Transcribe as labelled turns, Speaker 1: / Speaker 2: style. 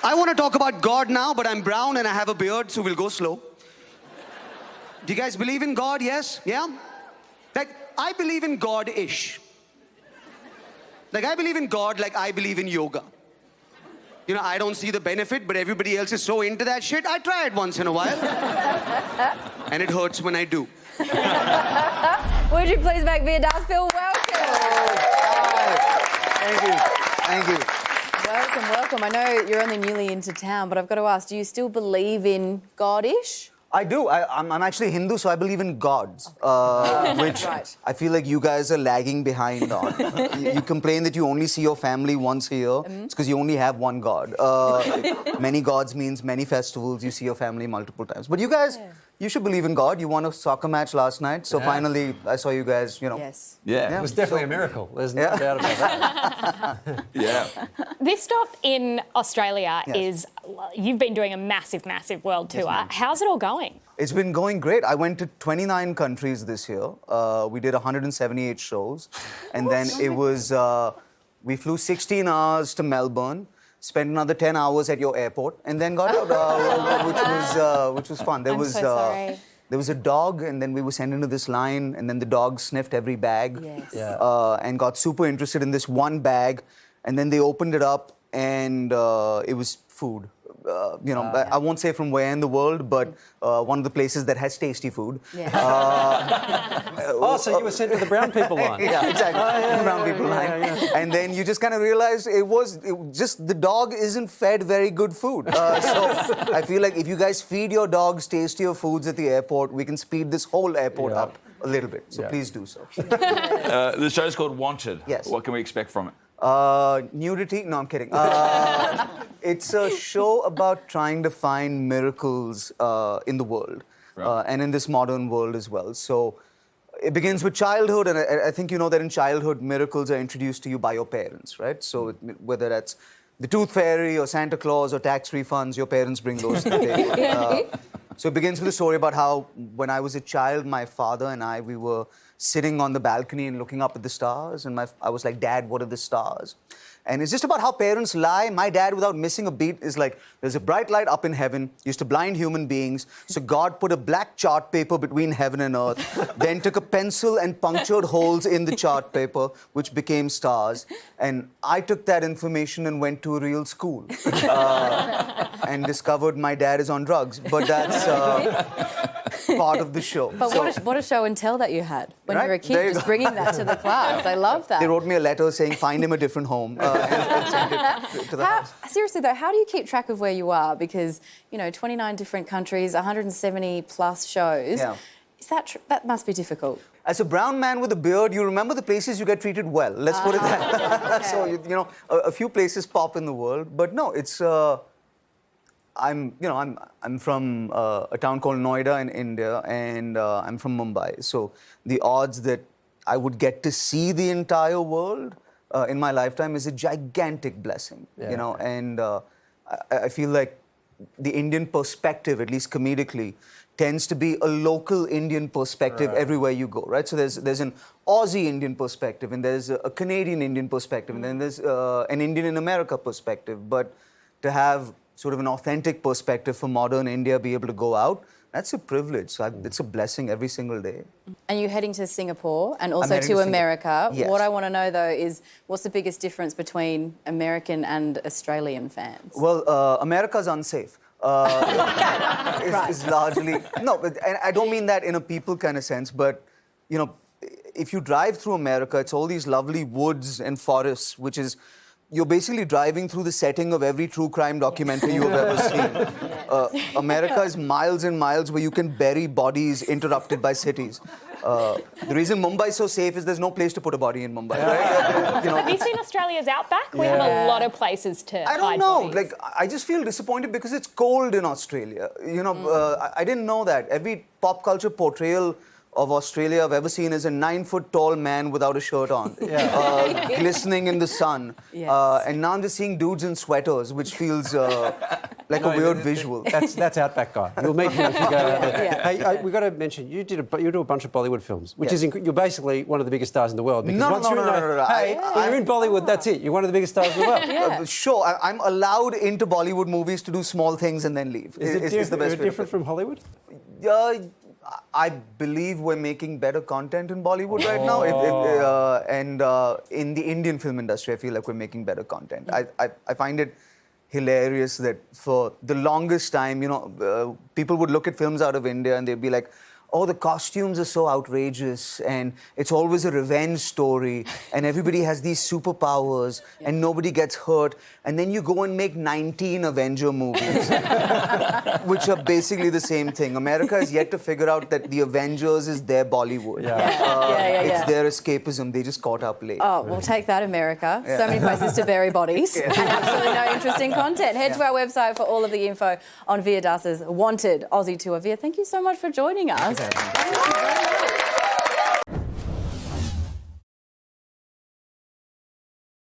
Speaker 1: I want to talk about God now, but I'm brown and I have a beard, so we'll go slow. Do you guys believe in God? Yes? Yeah? Like, I believe in God-ish. Like, I believe in God like I believe in yoga. You know, I don't see the benefit, but everybody else is so into that shit, I try it once in a while. And it hurts when I do.
Speaker 2: Would you please make Veer Dasfeel welcome?
Speaker 3: Thank you. Thank you.
Speaker 2: Welcome. I know you're only newly into town, but I've got to ask, do you still believe in God-ish?
Speaker 3: I do. I'm actually Hindu, so I believe in gods, which
Speaker 2: Right.
Speaker 3: I feel like you guys are lagging behind on. You complain that you only see your family once a year. It's because you only have one god. Many gods means many festivals. You see your family multiple times. But you guys, you should believe in God. You won a soccer match last night, so finally I saw you guys, you know.
Speaker 2: Yes.
Speaker 4: Yeah.
Speaker 5: It was definitely a miracle. There's no doubt about that.
Speaker 4: Yeah.
Speaker 6: This stop in Australia
Speaker 3: Yes.
Speaker 6: is, you've been doing a massive, massive world tour.
Speaker 3: ma'am.
Speaker 6: How's it all going?
Speaker 3: It's been going great. I went to 29 countries this year. We did 178 shows. And then it was, we flew 16 hours to Melbourne, spent another 10 hours at your airport, and then got out, which was fun.
Speaker 6: I'm so sorry.
Speaker 3: There was a dog, and then we were sent into this line, and then the dog sniffed every bag.
Speaker 2: Yes.
Speaker 5: Yeah.
Speaker 3: And got super interested in this one bag, and then they opened it up, and it was food. I won't say from where in the world, but one of the places that has tasty food.
Speaker 2: Yeah.
Speaker 5: So you were sent to the brown people line.
Speaker 3: Yeah, exactly. Brown people line. And then you just kind of realize it just the dog isn't fed very good food. So I feel like if you guys feed your dogs tastier foods at the airport, we can speed this whole airport up a little bit. So please do so.
Speaker 4: The show's called Wanted.
Speaker 3: Yes.
Speaker 4: What can we expect from it?
Speaker 3: Nudity? No, I'm kidding. It's a show about trying to find miracles in the world and in this modern world as well. So it begins with childhood, and I think you know that in childhood, miracles are introduced to you by your parents, right? So whether that's the Tooth Fairy or Santa Claus or tax refunds, your parents bring those to the table. So it begins with a story about how when I was a child, my father and I, we were sitting on the balcony and looking up at the stars. And I was like, Dad, what are the stars? And it's just about how parents lie. My dad, without missing a beat, is like, there's a bright light up in heaven, used to blind human beings. So God put a black chart paper between heaven and earth, then took a pencil and punctured holes in the chart paper, which became stars. And I took that information and went to a real school and discovered my dad is on drugs. But that's part of the show.
Speaker 2: But what a show and tell that you had when you were a
Speaker 3: There
Speaker 2: kid,
Speaker 3: you
Speaker 2: just
Speaker 3: go.
Speaker 2: bringing that to the class. I love that.
Speaker 3: They wrote me a letter saying, find him a different home and send it to the house.
Speaker 2: Seriously though, how do you keep track of where you are? Because, 29 different countries, 170 plus shows.
Speaker 3: Yeah.
Speaker 2: Is that must be difficult.
Speaker 3: As a brown man with a beard, you remember the places you get treated well. Let's put it that. So a few places pop in the world, but no, it's. I'm from a town called Noida in India, and I'm from Mumbai. So the odds that I would get to see the entire world in my lifetime is a gigantic blessing.
Speaker 5: Yeah.
Speaker 3: And I feel like the Indian perspective, at least comedically, tends to be a local Indian perspective everywhere you go, right? So there's an Aussie Indian perspective, and there's a Canadian Indian perspective, and then there's an Indian in America perspective. But to have sort of an authentic perspective for modern India, be able to go out, that's a privilege. So it's a blessing every single day.
Speaker 2: And you're heading to Singapore and also
Speaker 3: heading
Speaker 2: to
Speaker 3: to
Speaker 2: America.
Speaker 3: Yes.
Speaker 2: What I want to know though is what's the biggest difference between American and Australian fans?
Speaker 3: Well, America's unsafe. Is largely and I don't mean that in a people kind of sense, but if you drive through America, it's all these lovely woods and forests, which is you're basically driving through the setting of every true crime documentary you've ever seen. America is miles and miles where you can bury bodies interrupted by cities. The reason Mumbai is so safe is there's no place to put a body in Mumbai, right?
Speaker 6: Have you seen Australia's outback? We have a lot of places to
Speaker 3: I don't
Speaker 6: hide
Speaker 3: know.
Speaker 6: bodies.
Speaker 3: Like, I just feel disappointed because it's cold in Australia. I didn't know that. Every pop culture portrayal of Australia I've ever seen is a 9-foot-tall man without a shirt on, glistening in the sun.
Speaker 2: Yes.
Speaker 3: And now I'm just seeing dudes in sweaters, which feels like a weird visual.
Speaker 5: That's Outback Guy. You'll meet him if you go out there.
Speaker 2: Yeah.
Speaker 5: Hey, we've got to mention, you do a bunch of Bollywood films, which is you're basically one of the biggest stars in the world. Because
Speaker 3: No,
Speaker 5: once
Speaker 3: no,
Speaker 5: you're
Speaker 3: no,
Speaker 5: in
Speaker 3: no, no, no.
Speaker 5: Hey, when you're in Bollywood, that's it. You're one of the biggest stars in the world.
Speaker 2: Yeah.
Speaker 3: Sure, I'm allowed into Bollywood movies to do small things and then leave.
Speaker 5: Is
Speaker 3: the best way to
Speaker 5: different
Speaker 3: put
Speaker 5: from Hollywood?
Speaker 3: it. I believe we're making better content in Bollywood right now. And in the Indian film industry, I feel like we're making better content. I find it hilarious that for the longest time, people would look at films out of India and they'd be like, oh, the costumes are so outrageous and it's always a revenge story and everybody has these superpowers and nobody gets hurt. And then you go and make 19 Avenger movies, which are basically the same thing. America has yet to figure out that the Avengers is their Bollywood. It's their escapism. They just caught up late.
Speaker 2: Oh, we'll take that, America. So many places to bury bodies and absolutely no interesting content. Head to our website for all of the info on Veer Das's Wanted Aussie tour. Veer, thank you so much for joining us. Thank you very much.